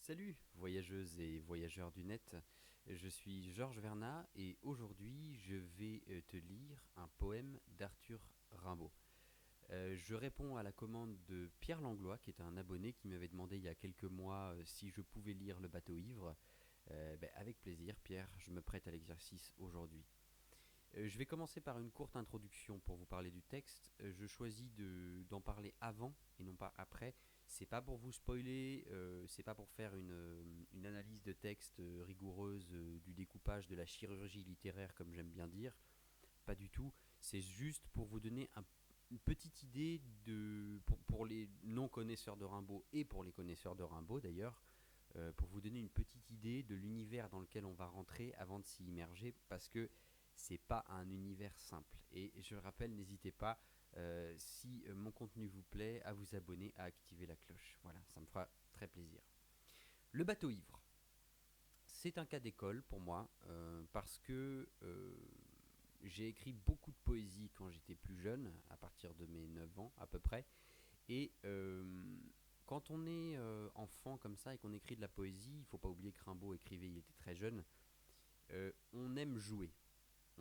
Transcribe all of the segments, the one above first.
Salut, voyageuses et voyageurs du net. Je suis Georges Vernat et aujourd'hui je vais te lire un poème d'Arthur Rimbaud. Je réponds à la commande de Pierre Langlois, qui est un abonné qui m'avait demandé il y a quelques mois si je pouvais lire Le bateau ivre. Avec plaisir, Pierre, je me prête à l'exercice aujourd'hui. Je vais commencer par une courte introduction pour vous parler du texte. Je choisis d'en parler avant et non pas après. C'est pas pour vous spoiler, c'est pas pour faire une analyse de texte rigoureuse du découpage de la chirurgie littéraire comme j'aime bien dire. Pas du tout. C'est juste pour vous donner une petite idée pour les non-connaisseurs de Rimbaud et pour les connaisseurs de Rimbaud d'ailleurs, pour vous donner une petite idée de l'univers dans lequel on va rentrer avant de s'y immerger, parce que c'est pas un univers simple. Et je le rappelle, n'hésitez pas, si mon contenu vous plaît, à vous abonner, à activer la cloche. Voilà, ça me fera très plaisir. Le bateau ivre, c'est un cas d'école pour moi, parce que j'ai écrit beaucoup de poésie quand j'étais plus jeune, à partir de mes 9 ans à peu près, et quand on est enfant comme ça et qu'on écrit de la poésie, il ne faut pas oublier que Rimbaud écrivait, il était très jeune, on aime jouer.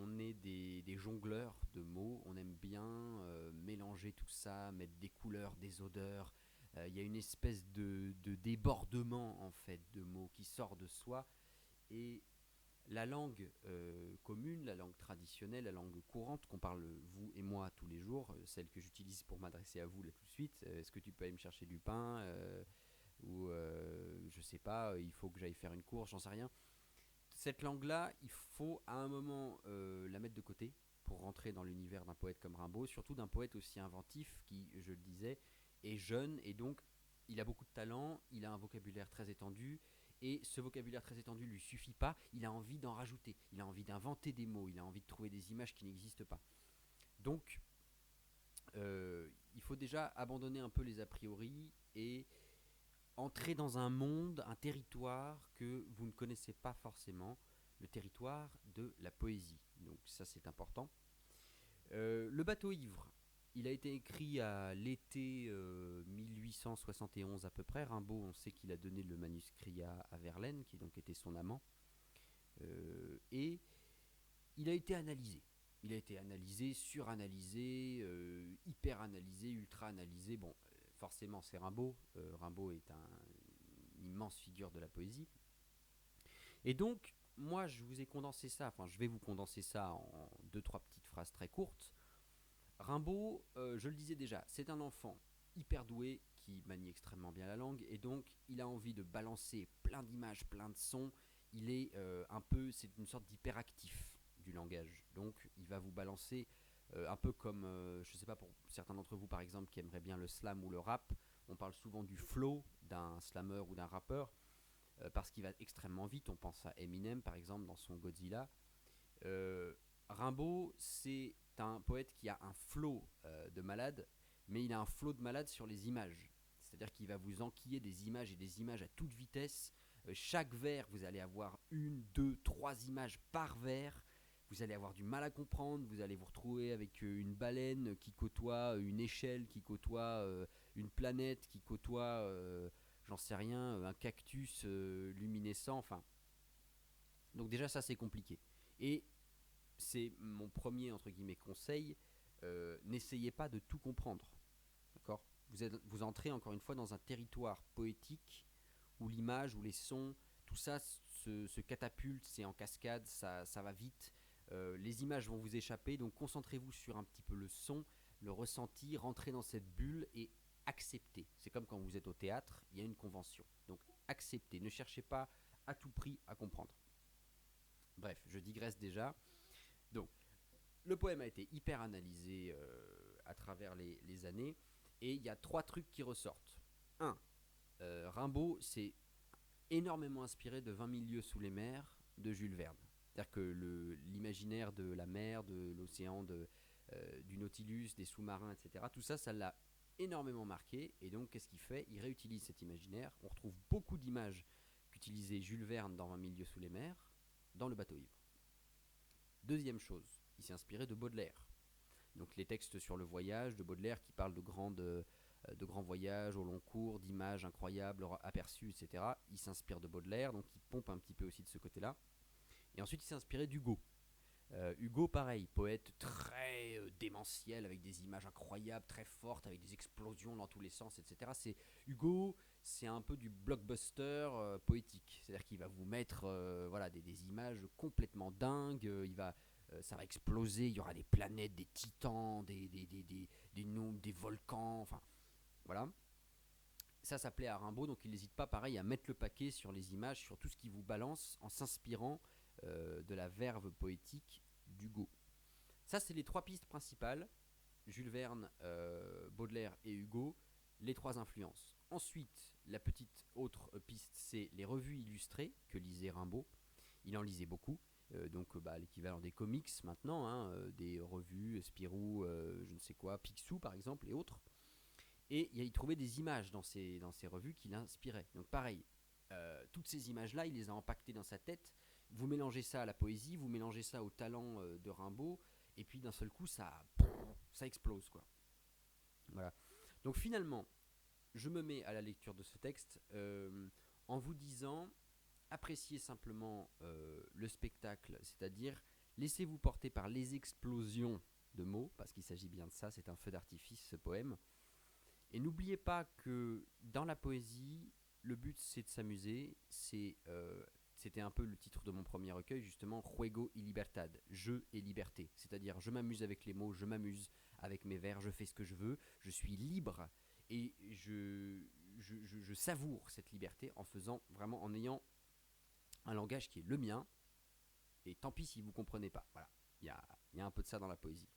On est des jongleurs de mots, on aime bien mélanger tout ça, mettre des couleurs, des odeurs. Il y a une espèce de débordement en fait de mots qui sort de soi. Et la langue commune, la langue traditionnelle, la langue courante qu'on parle vous et moi tous les jours, celle que j'utilise pour m'adresser à vous là tout de suite, est-ce que tu peux aller me chercher du pain ou je sais pas, il faut que j'aille faire une course, j'en sais rien. Cette langue-là, il faut à un moment la mettre de côté pour rentrer dans l'univers d'un poète comme Rimbaud, surtout d'un poète aussi inventif qui, je le disais, est jeune et donc il a beaucoup de talent, il a un vocabulaire très étendu et ce vocabulaire très étendu ne lui suffit pas, il a envie d'en rajouter, il a envie d'inventer des mots, il a envie de trouver des images qui n'existent pas. Donc il faut déjà abandonner un peu les a priori et entrer dans un monde, un territoire que vous ne connaissez pas forcément, le territoire de la poésie. Donc ça c'est important. Le bateau ivre, il a été écrit à l'été 1871 à peu près. Rimbaud, on sait qu'il a donné le manuscrit à Verlaine, qui donc était son amant. Et il a été analysé. Il a été analysé, suranalysé, hyper analysé, ultra analysé. Bon, forcément c'est Rimbaud. Rimbaud est une immense figure de la poésie. Et donc, moi, je vous ai condensé ça, enfin, je vais vous condenser ça en deux, trois petites phrases très courtes. Rimbaud, je le disais déjà, c'est un enfant hyper doué qui manie extrêmement bien la langue et donc il a envie de balancer plein d'images, plein de sons. Il est c'est une sorte d'hyperactif du langage. Donc il va vous balancer un peu comme, je ne sais pas pour certains d'entre vous par exemple qui aimeraient bien le slam ou le rap, on parle souvent du flow d'un slammer ou d'un rappeur parce qu'il va extrêmement vite. On pense à Eminem par exemple dans son Godzilla. Euh, Rimbaud, c'est un poète qui a un flot de malade, mais il a un flot de malade sur les images. C'est-à-dire qu'il va vous enquiller des images et des images à toute vitesse. Chaque vers, vous allez avoir une, deux, trois images par vers. Vous allez avoir du mal à comprendre. Vous allez vous retrouver avec une baleine qui côtoie une échelle, qui côtoie une planète, qui côtoie, j'en sais rien, un cactus luminescent. Enfin, donc déjà ça c'est compliqué. Et c'est mon premier entre guillemets conseil. N'essayez pas de tout comprendre, d'accord. Vous entrez encore une fois dans un territoire poétique où l'image, où les sons, tout ça se catapulte, c'est en cascade, ça va vite. Les images vont vous échapper, donc concentrez-vous sur un petit peu le son, le ressenti, rentrez dans cette bulle et acceptez. C'est comme quand vous êtes au théâtre, il y a une convention. Donc acceptez, ne cherchez pas à tout prix à comprendre. Bref, je digresse déjà. Donc, le poème a été hyper analysé à travers les années et il y a trois trucs qui ressortent. Un, Rimbaud s'est énormément inspiré de 20 000 lieues sous les mers de Jules Verne. C'est-à-dire que l'imaginaire de la mer, de l'océan, du Nautilus, des sous-marins, etc., tout ça, ça l'a énormément marqué. Et donc, qu'est-ce qu'il fait? Il réutilise cet imaginaire. On retrouve beaucoup d'images qu'utilisait Jules Verne dans 20 000 lieues sous les mers dans le bateau ivre. Deuxième chose, il s'est inspiré de Baudelaire. Donc les textes sur le voyage de Baudelaire qui parlent de grandes de grands voyages au long cours, d'images incroyables aperçues, etc. Il s'inspire de Baudelaire, donc il pompe un petit peu aussi de ce côté-là. Et ensuite, il s'est inspiré d'Hugo. Hugo, pareil, poète très démentiel, avec des images incroyables, très fortes, avec des explosions dans tous les sens, etc. Hugo, c'est un peu du blockbuster poétique. C'est-à-dire qu'il va vous mettre voilà, des images complètement dingues. Ça va exploser, il y aura des planètes, des titans, des volcans, enfin voilà. Ça plaît à Rimbaud, donc il n'hésite pas pareil à mettre le paquet sur les images, sur tout ce qui vous balance, en s'inspirant de la verve poétique d'Hugo. Ça, c'est les trois pistes principales. Jules Verne, Baudelaire et Hugo, les trois influences. Ensuite, la petite autre piste, c'est les revues illustrées que lisait Rimbaud. Il en lisait beaucoup. L'équivalent des comics maintenant, hein, des revues, Spirou, je ne sais quoi, Picsou par exemple et autres. Et il trouvait des images dans ces revues qui l'inspiraient. Donc pareil, toutes ces images-là, il les a empaquetées dans sa tête. Vous mélangez ça à la poésie, vous mélangez ça au talent de Rimbaud, et puis d'un seul coup, ça explose, quoi. Voilà. Donc finalement, je me mets à la lecture de ce texte en vous disant, appréciez simplement le spectacle, c'est-à-dire laissez-vous porter par les explosions de mots, parce qu'il s'agit bien de ça, c'est un feu d'artifice ce poème. Et n'oubliez pas que dans la poésie, le but c'est de s'amuser. C'était un peu le titre de mon premier recueil, justement, Juego y Libertad, jeu et liberté. C'est-à-dire, je m'amuse avec les mots, je m'amuse avec mes vers, je fais ce que je veux, je suis libre et je savoure cette liberté en faisant vraiment, en ayant un langage qui est le mien. Et tant pis si vous ne comprenez pas. Voilà, il y a un peu de ça dans la poésie.